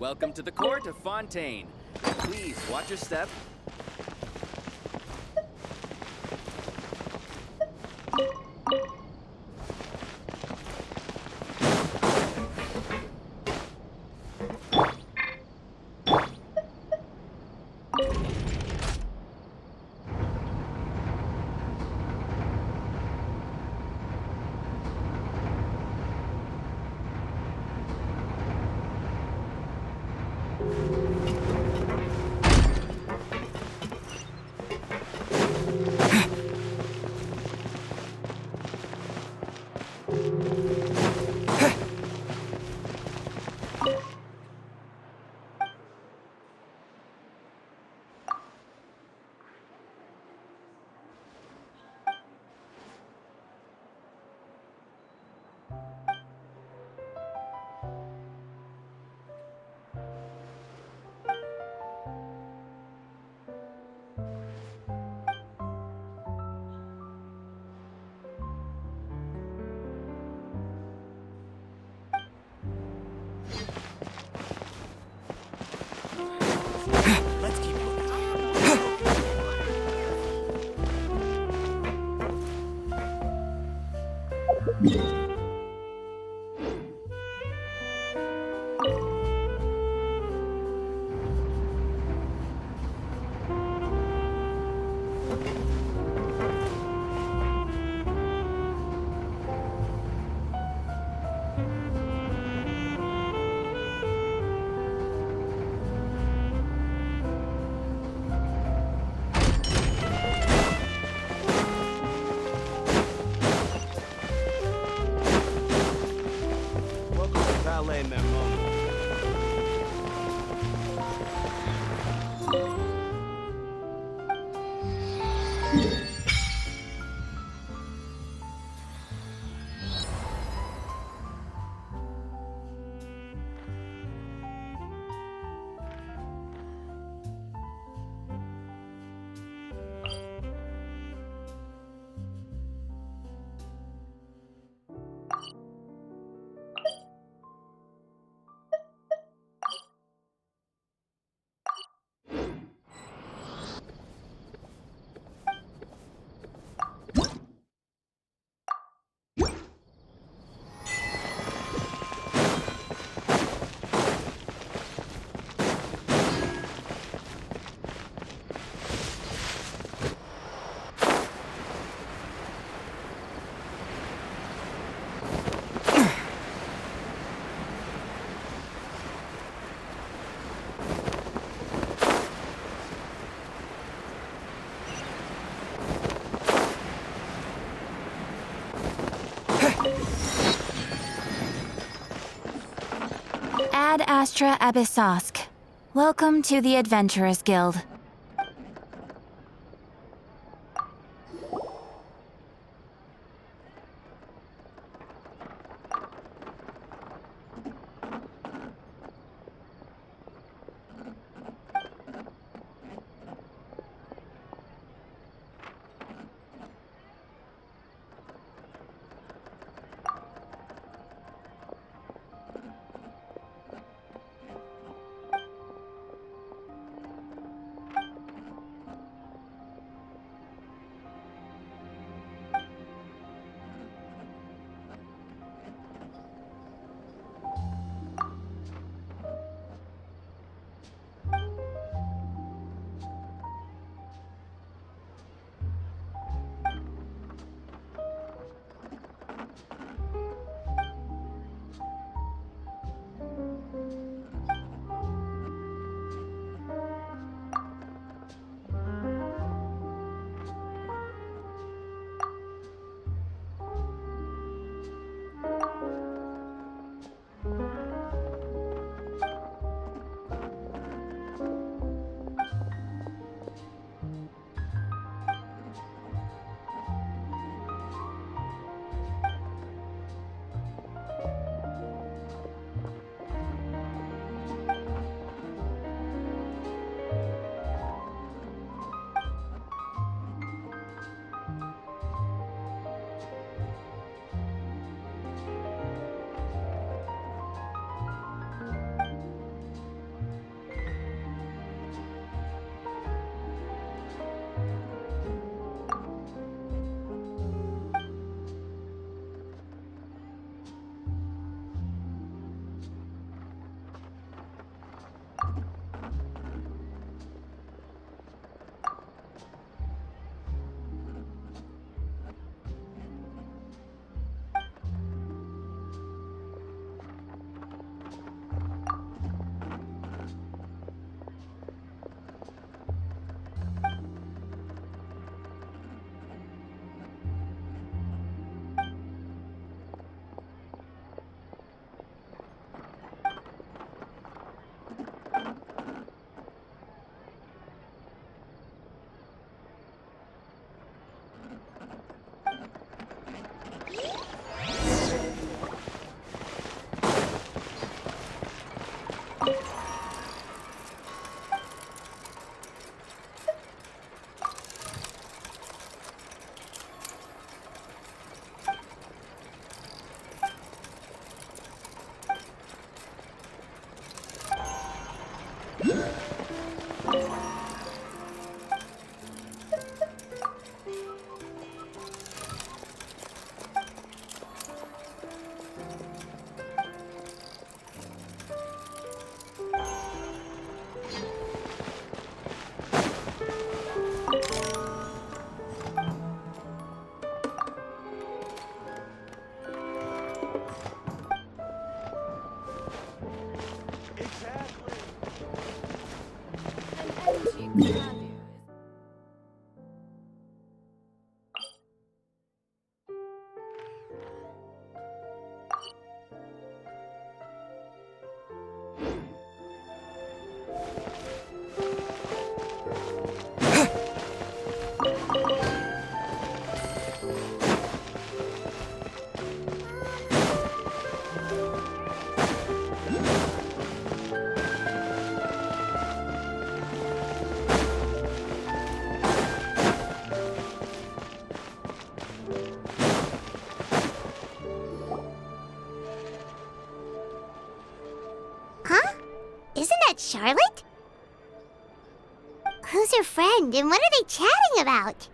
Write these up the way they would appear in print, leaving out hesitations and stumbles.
Welcome to the court of Fontaine. Please watch your step. Ad Astra Abyssosk. Welcome to the Adventurers Guild. Isn't that Charlotte? Who's her friend and what are they chatting about?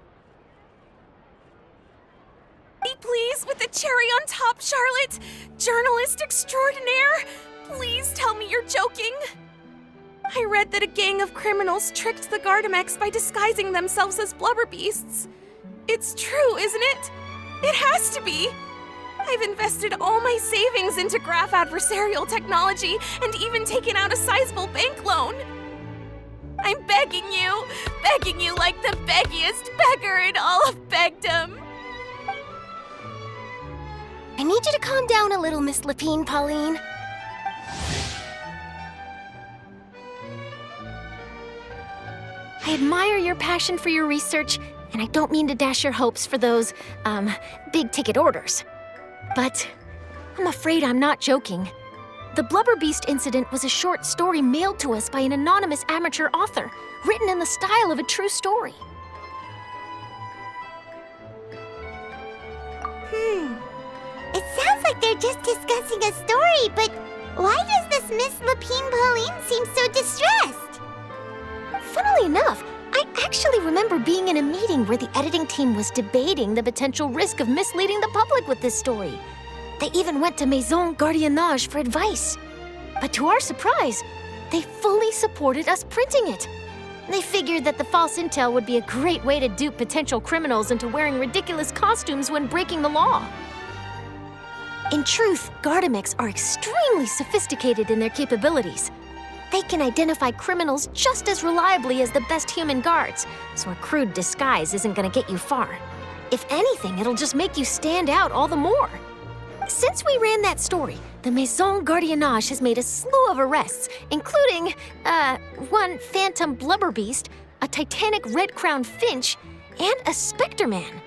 Please, with the cherry on top, Charlotte! Journalist extraordinaire! Please tell me you're joking! I read that a gang of criminals tricked the Gardamex by disguising themselves as blubber beasts. It's true, isn't it? It has to be! I've invested all my savings into graph adversarial technology and even taken out a sizable bank loan. I'm begging you like the beggiest beggar in all of begdom. I need you to calm down a little, Miss Lapine, Pauline. I admire your passion for your research, and I don't mean to dash your hopes for those, big-ticket orders. But I'm afraid I'm not joking. The Blubber Beast incident was a short story mailed to us by an anonymous amateur author, written in the style of a true story. It sounds like they're just discussing a story, but why does this Miss Lapine Pauline seem so distressed? Funnily enough, I actually remember being in a meeting where the editing team was debating the potential risk of misleading the public with this story. They even went to Maison Gardiennage for advice. But to our surprise, they fully supported us printing it. They figured that the false intel would be a great way to dupe potential criminals into wearing ridiculous costumes when breaking the law. In truth, Gardamex are extremely sophisticated in their capabilities. They can identify criminals just as reliably as the best human guards, so a crude disguise isn't gonna get you far. If anything, it'll just make you stand out all the more. Since we ran that story, the Maison Gardiennage has made a slew of arrests, including, one phantom blubber beast, a titanic red-crowned finch, and a specter man.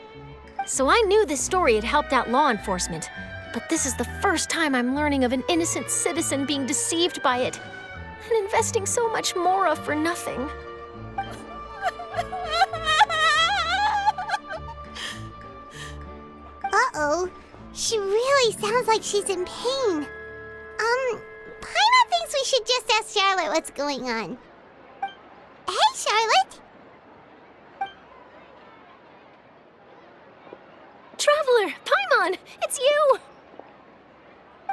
So I knew this story had helped out law enforcement, but this is the first time I'm learning of an innocent citizen being deceived by it, and investing so much mora for nothing. Uh-oh. She really sounds like she's in pain. Paimon thinks we should just ask Charlotte what's going on. Hey, Charlotte! Traveler, Paimon, it's you!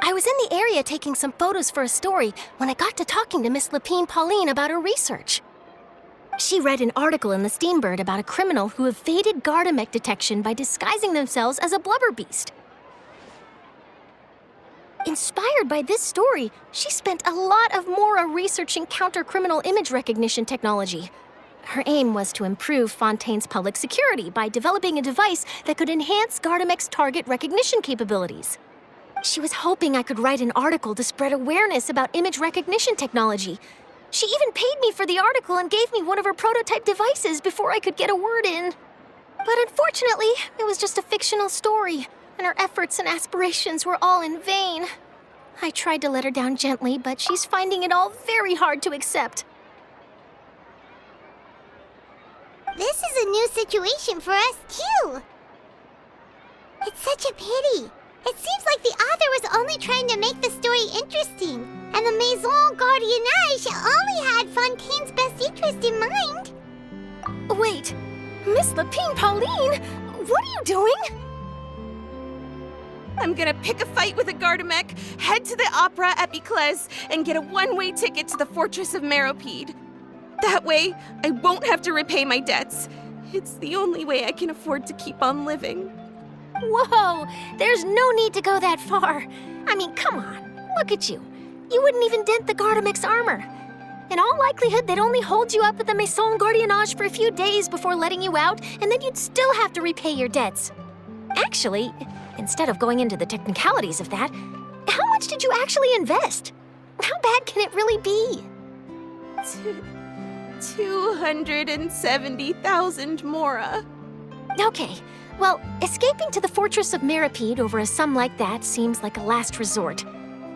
I was in the area taking some photos for a story when I got to talking to Miss Lapine Pauline about her research. She read an article in the Steambird about a criminal who evaded Gardamex detection by disguising themselves as a blubber beast. Inspired by this story, she spent a lot of mora researching counter-criminal image recognition technology. Her aim was to improve Fontaine's public security by developing a device that could enhance Gardamex target recognition capabilities. She was hoping I could write an article to spread awareness about image recognition technology. She even paid me for the article and gave me one of her prototype devices before I could get a word in. But unfortunately, it was just a fictional story, and her efforts and aspirations were all in vain. I tried to let her down gently, but she's finding it all very hard to accept. This is a new situation for us, too. It's such a pity. It seems like the author was only trying to make the story interesting, and the Maison Gardiennage only had Fontaine's best interest in mind. Wait, Miss Lapine Pauline, what are you doing? I'm gonna pick a fight with a Gardamex, head to the Opera at Biclez, and get a one-way ticket to the Fortress of Meropide. That way, I won't have to repay my debts. It's the only way I can afford to keep on living. Whoa, there's no need to go that far. I mean, come on, look at you. You wouldn't even dent the Gardamex armor. In all likelihood, they'd only hold you up at the Maison Gardiennage for a few days before letting you out, and then you'd still have to repay your debts. Actually, instead of going into the technicalities of that, how much did you actually invest? How bad can it really be? 270,000 mora. Okay, well, escaping to the Fortress of Meropide over a sum like that seems like a last resort.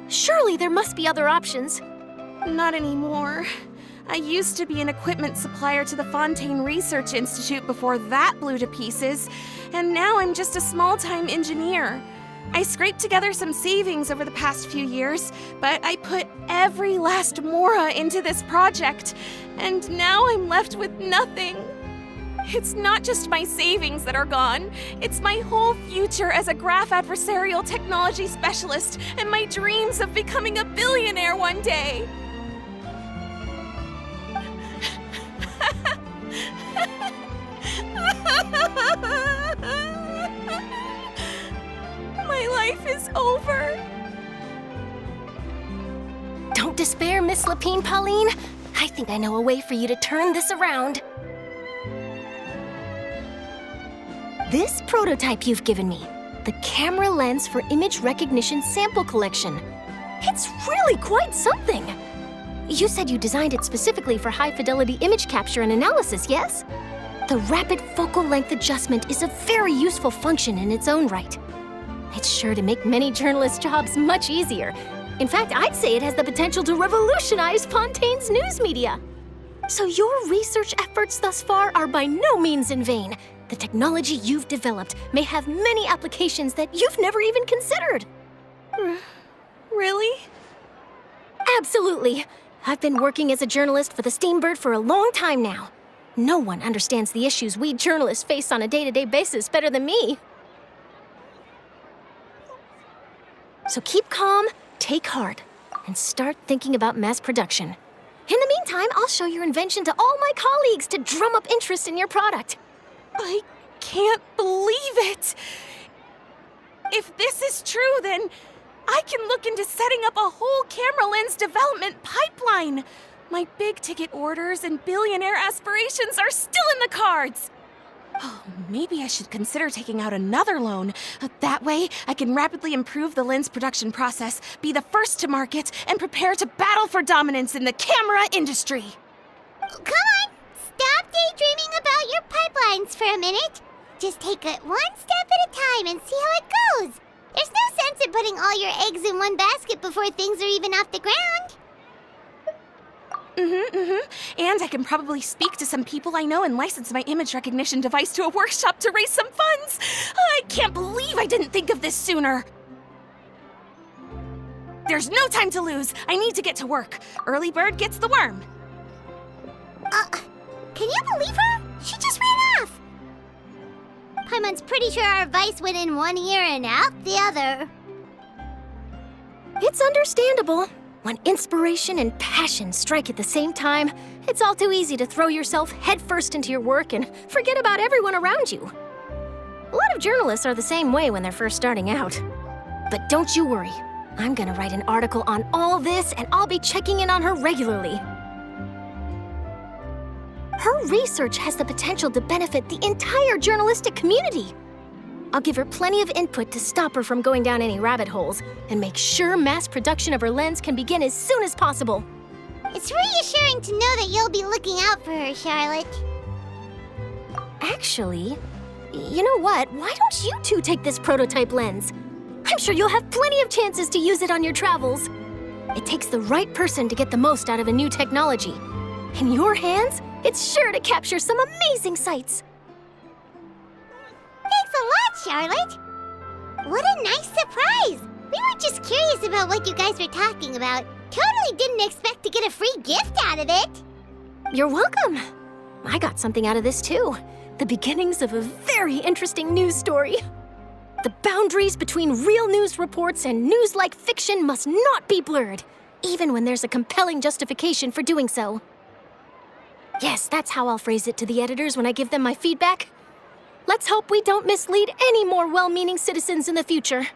Surely there must be other options. Not anymore. I used to be an equipment supplier to the Fontaine Research Institute before that blew to pieces, and now I'm just a small-time engineer. I scraped together some savings over the past few years, but I put every last mora into this project, and now I'm left with nothing. It's not just my savings that are gone, it's my whole future as a graph adversarial technology specialist and my dreams of becoming a billionaire one day. My life is over. Don't despair, Miss Lapine Pauline. I think I know a way for you to turn this around. This prototype you've given me, the camera lens for image recognition sample collection. It's really quite something. You said you designed it specifically for high-fidelity image capture and analysis, yes? The rapid focal length adjustment is a very useful function in its own right. It's sure to make many journalists' jobs much easier. In fact, I'd say it has the potential to revolutionize Fontaine's news media. So your research efforts thus far are by no means in vain. The technology you've developed may have many applications that you've never even considered. Really? Absolutely. I've been working as a journalist for the Steambird for a long time now. No one understands the issues we journalists face on a day-to-day basis better than me. So keep calm, take heart, and start thinking about mass production. In the meantime, I'll show your invention to all my colleagues to drum up interest in your product. I can't believe it! If this is true, then I can look into setting up a whole camera lens development pipeline. My big-ticket orders and billionaire aspirations are still in the cards. Oh, maybe I should consider taking out another loan. That way, I can rapidly improve the lens production process, be the first to market, and prepare to battle for dominance in the camera industry. Come on! Stop daydreaming about your pipelines for a minute. Just take it one step at a time and see how it goes. There's no sense in putting all your eggs in one basket before things are even off the ground. And I can probably speak to some people I know and license my image recognition device to a workshop to raise some funds. I can't believe I didn't think of this sooner. There's no time to lose. I need to get to work. Early bird gets the worm. Can you believe her? She just ran off. Paimon's pretty sure our advice went in one ear and out the other. It's understandable. When inspiration and passion strike at the same time, it's all too easy to throw yourself headfirst into your work and forget about everyone around you. A lot of journalists are the same way when they're first starting out. But don't you worry. I'm gonna write an article on all this, and I'll be checking in on her regularly. Her research has the potential to benefit the entire journalistic community. I'll give her plenty of input to stop her from going down any rabbit holes and make sure mass production of her lens can begin as soon as possible. It's reassuring to know that you'll be looking out for her, Charlotte. Actually, you know what? Why don't you two take this prototype lens? I'm sure you'll have plenty of chances to use it on your travels. It takes the right person to get the most out of a new technology. In your hands, it's sure to capture some amazing sights. Thanks a lot, Charlotte. What a nice surprise. We were just curious about what you guys were talking about. Totally didn't expect to get a free gift out of it. You're welcome. I got something out of this too. The beginnings of a very interesting news story. The boundaries between real news reports and news-like fiction must not be blurred, even when there's a compelling justification for doing so. Yes, that's how I'll phrase it to the editors when I give them my feedback. Let's hope we don't mislead any more well-meaning citizens in the future.